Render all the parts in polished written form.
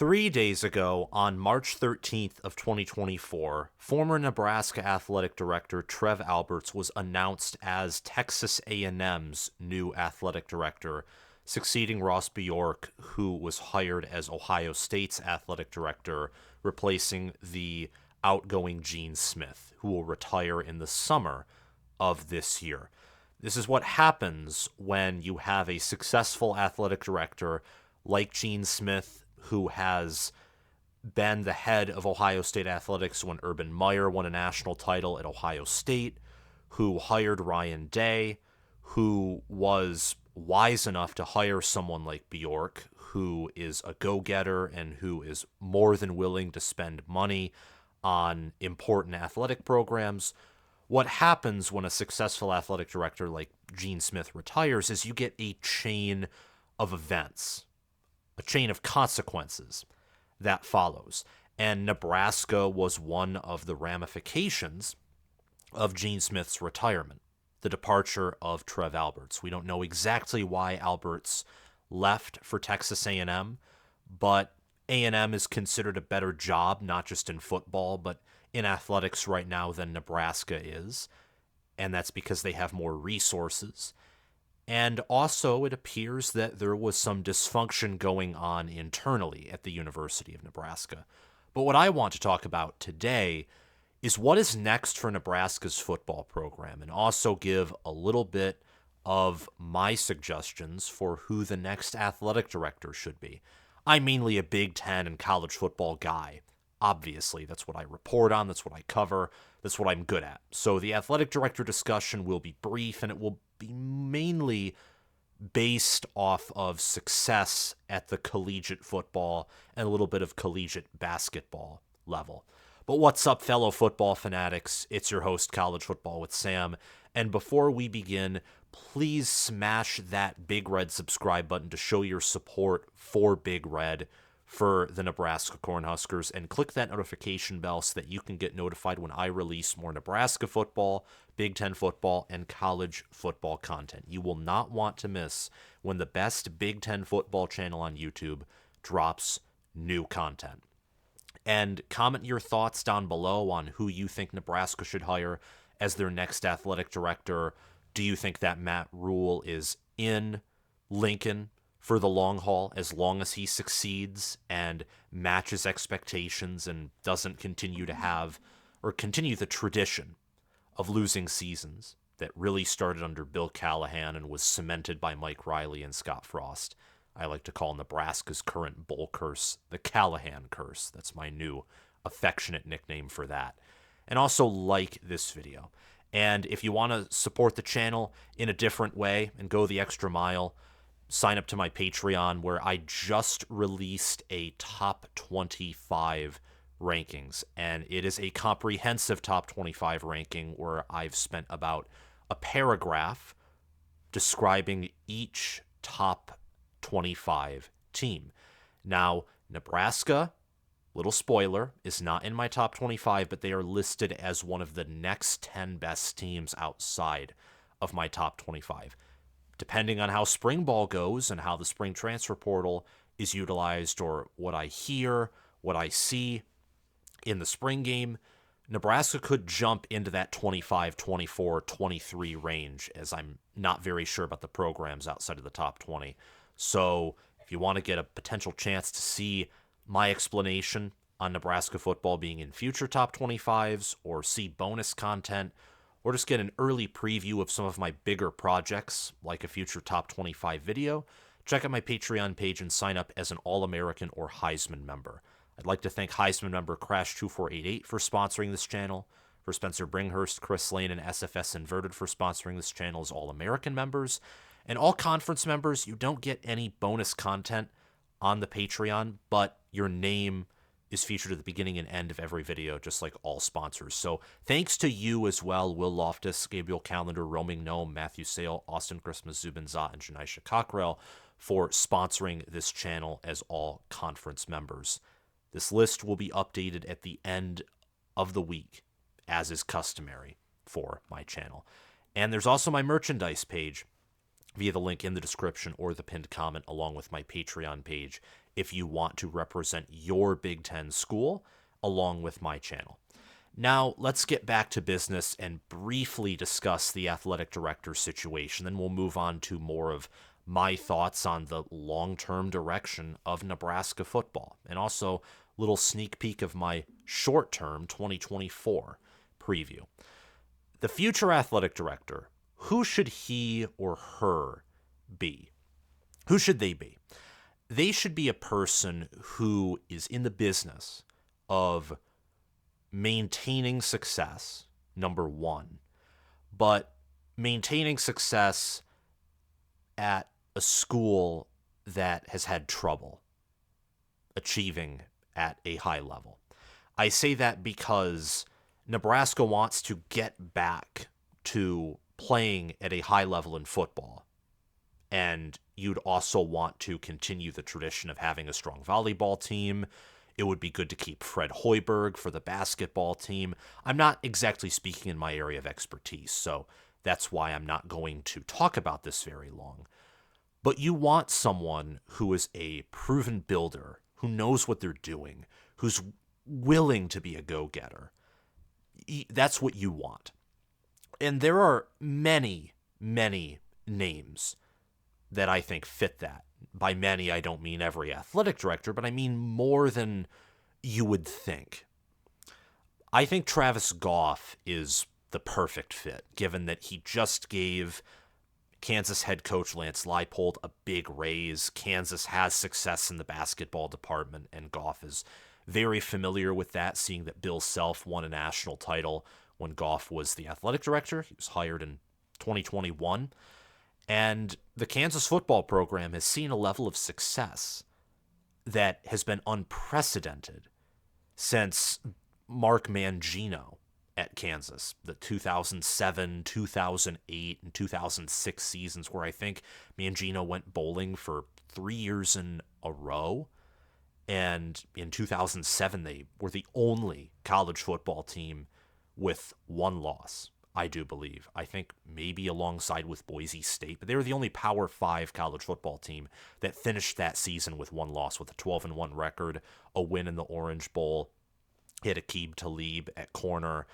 3 days ago, on March 13th of 2024, former Nebraska athletic director Trev Alberts was announced as Texas A&M's new athletic director, succeeding Ross Bjork, who was hired as Ohio State's athletic director, replacing the outgoing Gene Smith, who will retire in the summer of this year. This is what happens when you have a successful athletic director like Gene Smith, who has been the head of Ohio State athletics when Urban Meyer won a national title at Ohio State, who hired Ryan Day, who was wise enough to hire someone like Bjork, who is a go-getter and who is more than willing to spend money on important athletic programs. What happens when a successful athletic director like Gene Smith retires is you get a chain of events, a chain of consequences that follows. And Nebraska was one of the ramifications of Gene Smith's retirement, the departure of Trev Alberts. We don't know exactly why Alberts left for Texas A&M, but A&M is considered a better job, not just in football, but in athletics right now than Nebraska is. And that's because they have more resources. And also, it appears that there was some dysfunction going on internally at the University of Nebraska. But what I want to talk about today is what is next for Nebraska's football program, and also give a little bit of my suggestions for who the next athletic director should be. I'm mainly a Big Ten and college football guy. Obviously, that's what I report on, that's what I cover, that's what I'm good at. So the athletic director discussion will be brief, and it will be mainly based off of success at the collegiate football and a little bit of collegiate basketball level. But what's up, fellow football fanatics? It's your host, College Football with Sam. And before we begin, please smash that Big Red subscribe button to show your support for Big Red, for the Nebraska Cornhuskers, and click that notification bell so that you can get notified when I release more Nebraska football, Big Ten football, and college football content. You will not want to miss when the best Big Ten football channel on YouTube drops new content. And comment your thoughts down below on who you think Nebraska should hire as their next athletic director. Do you think that Matt Rhule is in Lincoln for the long haul, as long as he succeeds and matches expectations and doesn't continue to have or continue the tradition of losing seasons that really started under Bill Callahan and was cemented by Mike Riley and Scott Frost? I like to call Nebraska's current bowl curse the Callahan curse. That's my new affectionate nickname for that. And also like this video. And if you want to support the channel in a different way and go the extra mile, sign up to my Patreon, where I just released a top 25 rankings. And it is a comprehensive top 25 ranking where I've spent about a paragraph describing each top 25 team. Now, Nebraska, little spoiler, is not in my top 25, but they are listed as one of the next 10 best teams outside of my top 25. Depending on how spring ball goes and how the spring transfer portal is utilized, or what I hear, what I see in the spring game, Nebraska could jump into that 25, 24, 23 range, as I'm not very sure about the programs outside of the top 20. So if you want to get a potential chance to see my explanation on Nebraska football being in future top 25s, or see bonus content, or just get an early preview of some of my bigger projects, like a future top 25 video, check out my Patreon page and sign up as an All-American or Heisman member. I'd like to thank Heisman member Crash2488 for sponsoring this channel, for Spencer Bringhurst, Chris Lane, and SFS Inverted for sponsoring this channel as All-American members. And all conference members, you don't get any bonus content on the Patreon, but your name is featured at the beginning and end of every video, just like all sponsors. So thanks to you as well, Will Loftus, Gabriel Calendar, Roaming Gnome, Matthew Sale, Austin Christmas, Zubin Zot, and Janisha Cockrell for sponsoring this channel as all conference members. This list will be updated at the end of the week, as is customary for my channel. And there's also my merchandise page via the link in the description or the pinned comment, along with my Patreon page if you want to represent your Big Ten school along with my channel. Now, let's get back to business and briefly discuss the athletic director situation. Then we'll move on to more of my thoughts on the long-term direction of Nebraska football, and also a little sneak peek of my short-term 2024 preview. The future athletic director, who should he or her be? Who should they be? They should be a person who is in the business of maintaining success, number one, but maintaining success at a school that has had trouble achieving at a high level. I say that because Nebraska wants to get back to playing at a high level in football. And you'd also want to continue the tradition of having a strong volleyball team. It would be good to keep Fred Hoiberg for the basketball team. I'm not exactly speaking in my area of expertise, so that's why I'm not going to talk about this very long. But you want someone who is a proven builder, who knows what they're doing, who's willing to be a go-getter. That's what you want. And there are many, many names that I think fit that. By many, I don't mean every athletic director, but I mean more than you would think. I think Travis Goff is the perfect fit, given that he just gave Kansas head coach Lance Leipold a big raise. Kansas has success in the basketball department, and Goff is very familiar with that, seeing that Bill Self won a national title when Goff was the athletic director. He was hired in 2021. And the Kansas football program has seen a level of success that has been unprecedented since Mark Mangino at Kansas, the 2007, 2008, and 2006 seasons, where I think Mangino went bowling for 3 years in a row. And in 2007, they were the only college football team with one loss, I do believe. I think maybe alongside with Boise State, but they were the only Power 5 college football team that finished that season with one loss, with a 12-1 record, a win in the Orange Bowl, hit Aqib Talib at corner,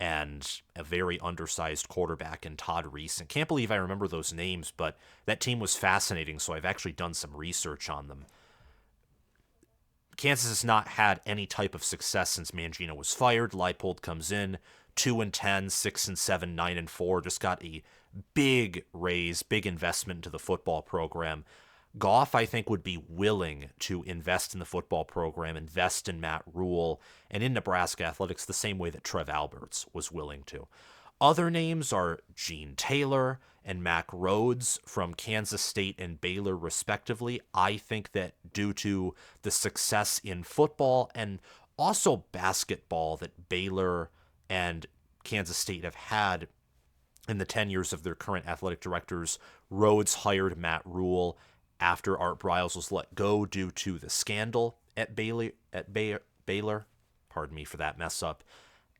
and a very undersized quarterback in Todd Reese. And can't believe I remember those names, but that team was fascinating, so I've actually done some research on them. Kansas has not had any type of success since Mangino was fired. Leipold comes in, 2-10, 6-7, 9-4. Just got a big raise, big investment into the football program. Goff, I think, would be willing to invest in the football program, invest in Matt Rhule, and in Nebraska athletics the same way that Trev Alberts was willing to. Other names are Gene Taylor and Mack Rhoades from Kansas State and Baylor, respectively. I think that due to the success in football and also basketball that Baylor and Kansas State have had in the 10 years of their current athletic directors, Rhoades hired Matt Rhule after Art Briles was let go due to the scandal at Baylor. Pardon me for that mess up.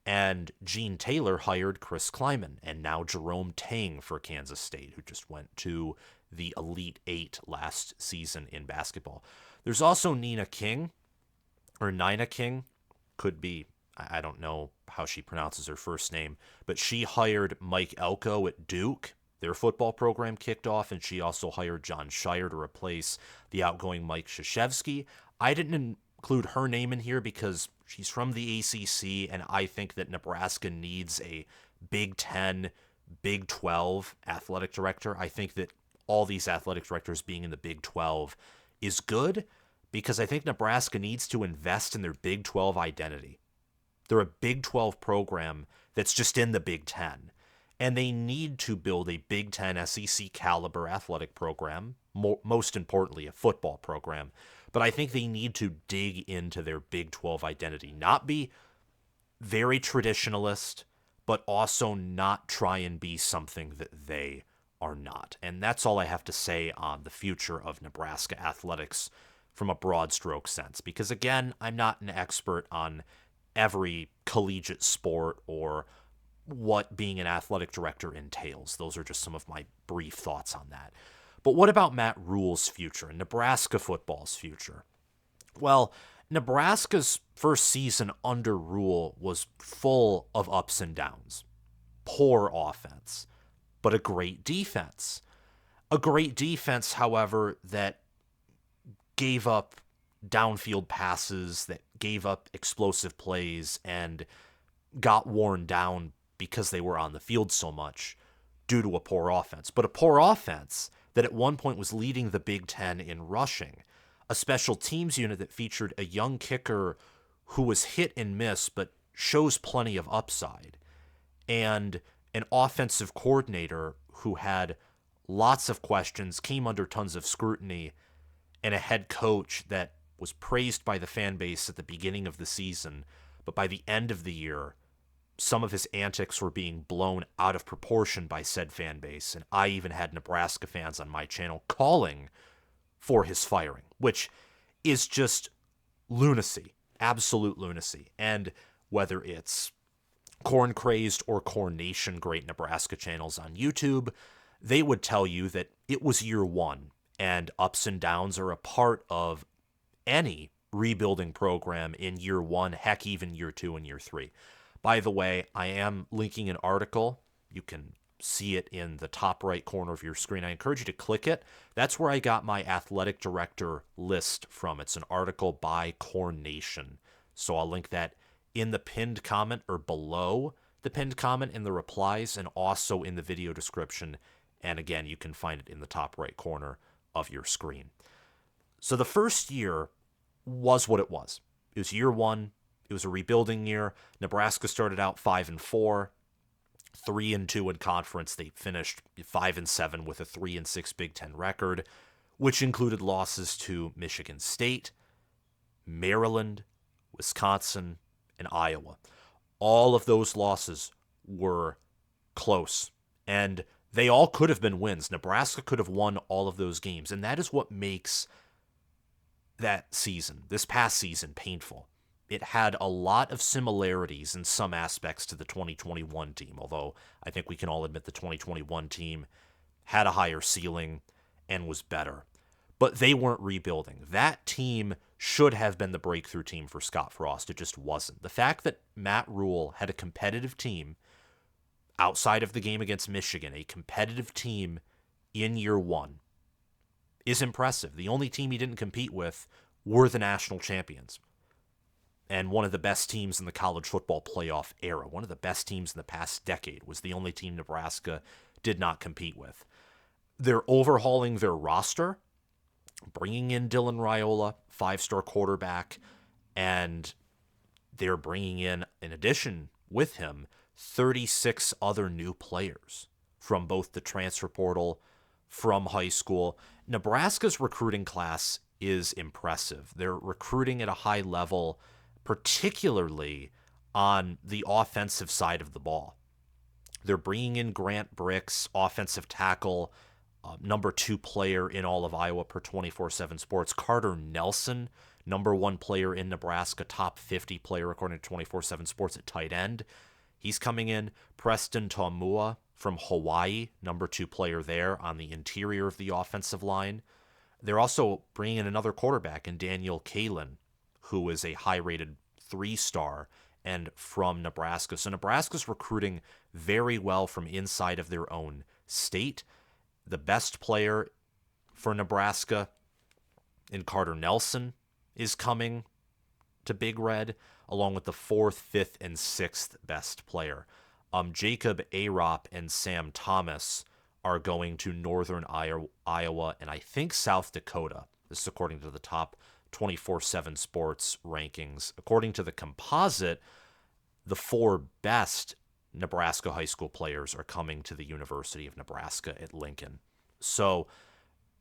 And Gene Taylor hired Chris Kleiman, and now Jerome Tang for Kansas State, who just went to the Elite Eight last season in basketball. There's also Nina King, could be. I don't know how she pronounces her first name, but she hired Mike Elko at Duke. Their football program kicked off, and she also hired John Shire to replace the outgoing Mike Krzyzewski. I didn't include her name in here because she's from the ACC, and I think that Nebraska needs a Big Ten, Big 12 athletic director. I think that all these athletic directors being in the Big 12 is good because I think Nebraska needs to invest in their Big 12 identity. They're a Big 12 program that's just in the Big Ten, and they need to build a Big Ten SEC caliber athletic program, most importantly, a football program. But I think they need to dig into their Big 12 identity, not be very traditionalist, but also not try and be something that they are not. And that's all I have to say on the future of Nebraska athletics from a broad stroke sense. Because again, I'm not an expert on every collegiate sport or what being an athletic director entails. Those are just some of my brief thoughts on that. But what about Matt Rhule's future and Nebraska football's future? Well, Nebraska's first season under Rhule was full of ups and downs. Poor offense, but a great defense. A great defense, however, that gave up downfield passes, that gave up explosive plays, and got worn down because they were on the field so much due to a poor offense. But a poor offense that at one point was leading the Big Ten in rushing, a special teams unit that featured a young kicker who was hit and miss but shows plenty of upside, and an offensive coordinator who had lots of questions, came under tons of scrutiny, and a head coach that was praised by the fan base at the beginning of the season, but by the end of the year, some of his antics were being blown out of proportion by said fan base, and I even had Nebraska fans on my channel calling for his firing, which is just lunacy, absolute lunacy. And whether it's Corn Crazed or Corn Nation, great Nebraska channels on YouTube, they would tell you that it was year one, and ups and downs are a part of any rebuilding program in year one, heck, even year two and year three. By the way, I am linking an article. You can see it in the top right corner of your screen. I encourage you to click it. That's where I got my athletic director list from. It's an article by Corn Nation. So I'll link that in the pinned comment or below the pinned comment in the replies and also in the video description. And again, you can find it in the top right corner of your screen. So the first year was what it was. It was year one. It was a rebuilding year. Nebraska started out 5-4, 3-2 in conference. They finished 5-7 with a 3-6 Big Ten record, which included losses to Michigan State, Maryland, Wisconsin, and Iowa. All of those losses were close, and they all could have been wins. Nebraska could have won all of those games, and that is what makes that season, this past season, painful. It had a lot of similarities in some aspects to the 2021 team, although I think we can all admit the 2021 team had a higher ceiling and was better. But they weren't rebuilding. That team should have been the breakthrough team for Scott Frost. It just wasn't. The fact that Matt Rhule had a competitive team outside of the game against Michigan, a competitive team in year one, is impressive. The only team he didn't compete with were the national champions. And one of the best teams in the college football playoff era, one of the best teams in the past decade, was the only team Nebraska did not compete with. They're overhauling their roster, bringing in Dylan Raiola, 5-star quarterback, and they're bringing in addition with him, 36 other new players from both the transfer portal, from high school. Nebraska's recruiting class is impressive. They're recruiting at a high level, particularly on the offensive side of the ball. They're bringing in Grant Bricks, offensive tackle, number 2 player in all of Iowa per 24/7 Sports. Carter Nelson, number 1 player in Nebraska, top 50 player according to 24/7 Sports at tight end. He's coming in. Preston Tomua from Hawaii, number 2 player there on the interior of the offensive line. They're also bringing in another quarterback in Daniel Kalin, who is a high-rated 3-star and from Nebraska. So Nebraska's recruiting very well from inside of their own state. The best player for Nebraska in Carter Nelson is coming to Big Red, along with the 4th, 5th, and 6th best player. Jacob Arop and Sam Thomas are going to Northern Iowa and I think South Dakota. This is according to the top 24/7 Sports rankings. According to the composite, the 4 best Nebraska high school players are coming to the University of Nebraska at Lincoln. So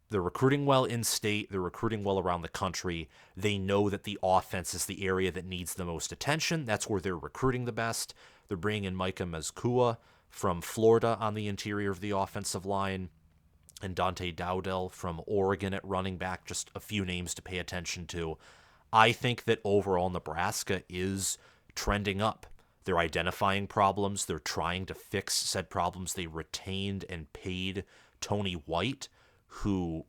they're recruiting well in state. They're recruiting well around the country. They know that the offense is the area that needs the most attention. That's where they're recruiting the best. They're bringing in Micah Mezcua from Florida on the interior of the offensive line, and Dante Dowdell from Oregon at running back, just a few names to pay attention to. I think that overall Nebraska is trending up. They're identifying problems. They're trying to fix said problems. They retained and paid Tony White, who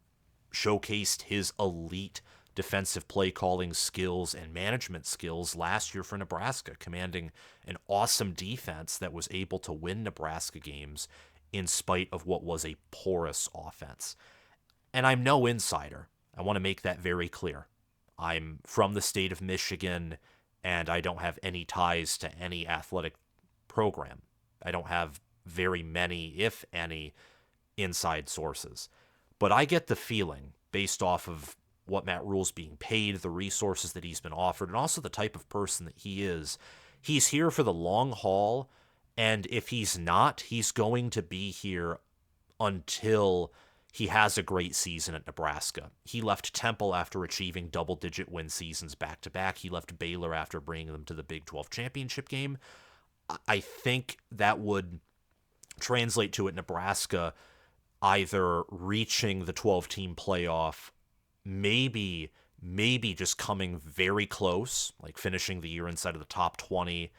showcased his elite defensive play calling skills and management skills last year for Nebraska, commanding an awesome defense that was able to win Nebraska games in spite of what was a porous offense. And I'm no insider. I want to make that very clear. I'm from the state of Michigan, and I don't have any ties to any athletic program. I don't have very many, if any, inside sources. But I get the feeling, based off of what Matt Rhule's being paid, the resources that he's been offered, and also the type of person that he is, he's here for the long haul, and if he's not, he's going to be here until he has a great season at Nebraska. He left Temple after achieving double-digit win seasons back-to-back. He left Baylor after bringing them to the Big 12 championship game. I think that would translate to at Nebraska either reaching the 12-team playoff, maybe just coming very close, like finishing the year inside of the top 20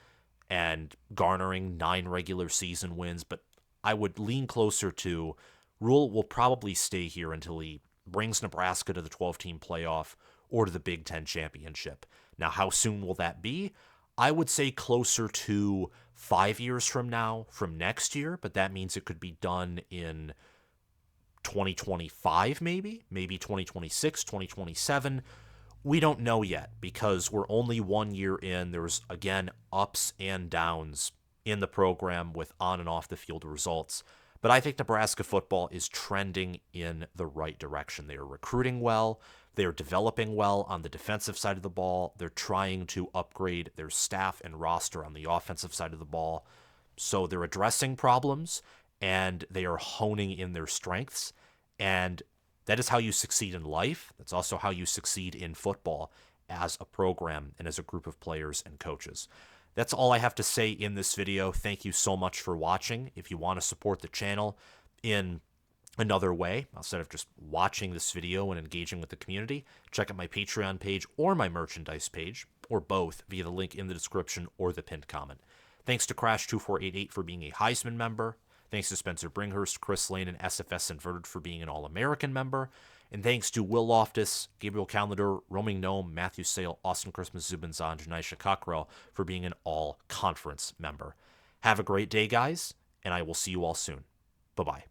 and garnering 9 regular season wins. But I would lean closer to Rhule will probably stay here until he brings Nebraska to the 12-team playoff or to the Big Ten championship. Now, how soon will that be? I would say closer to 5 years from now, from next year, but that means it could be done in 2025 maybe 2026, 2027. We don't know yet because we're only 1 year in. There's, again, ups and downs in the program with on and off the field results. But I think Nebraska football is trending in the right direction. They are recruiting well. They're developing well on the defensive side of the ball. They're trying to upgrade their staff and roster on the offensive side of the ball. So they're addressing problems, and they are honing in their strengths. And that is how you succeed in life. That's also how you succeed in football as a program and as a group of players and coaches. That's all I have to say in this video. Thank you so much for watching. If you want to support the channel in another way, instead of just watching this video and engaging with the community, check out my Patreon page or my merchandise page, or both, via the link in the description or the pinned comment. Thanks to Crash2488 for being a Heisman member. Thanks to Spencer Bringhurst, Chris Lane, and SFS Inverted for being an All-American member. And thanks to Will Loftus, Gabriel Calendar, Roaming Gnome, Matthew Sale, Austin Christmas, Zubin Zahn, Janaisha Cockrell for being an all-conference member. Have a great day, guys, and I will see you all soon. Bye-bye.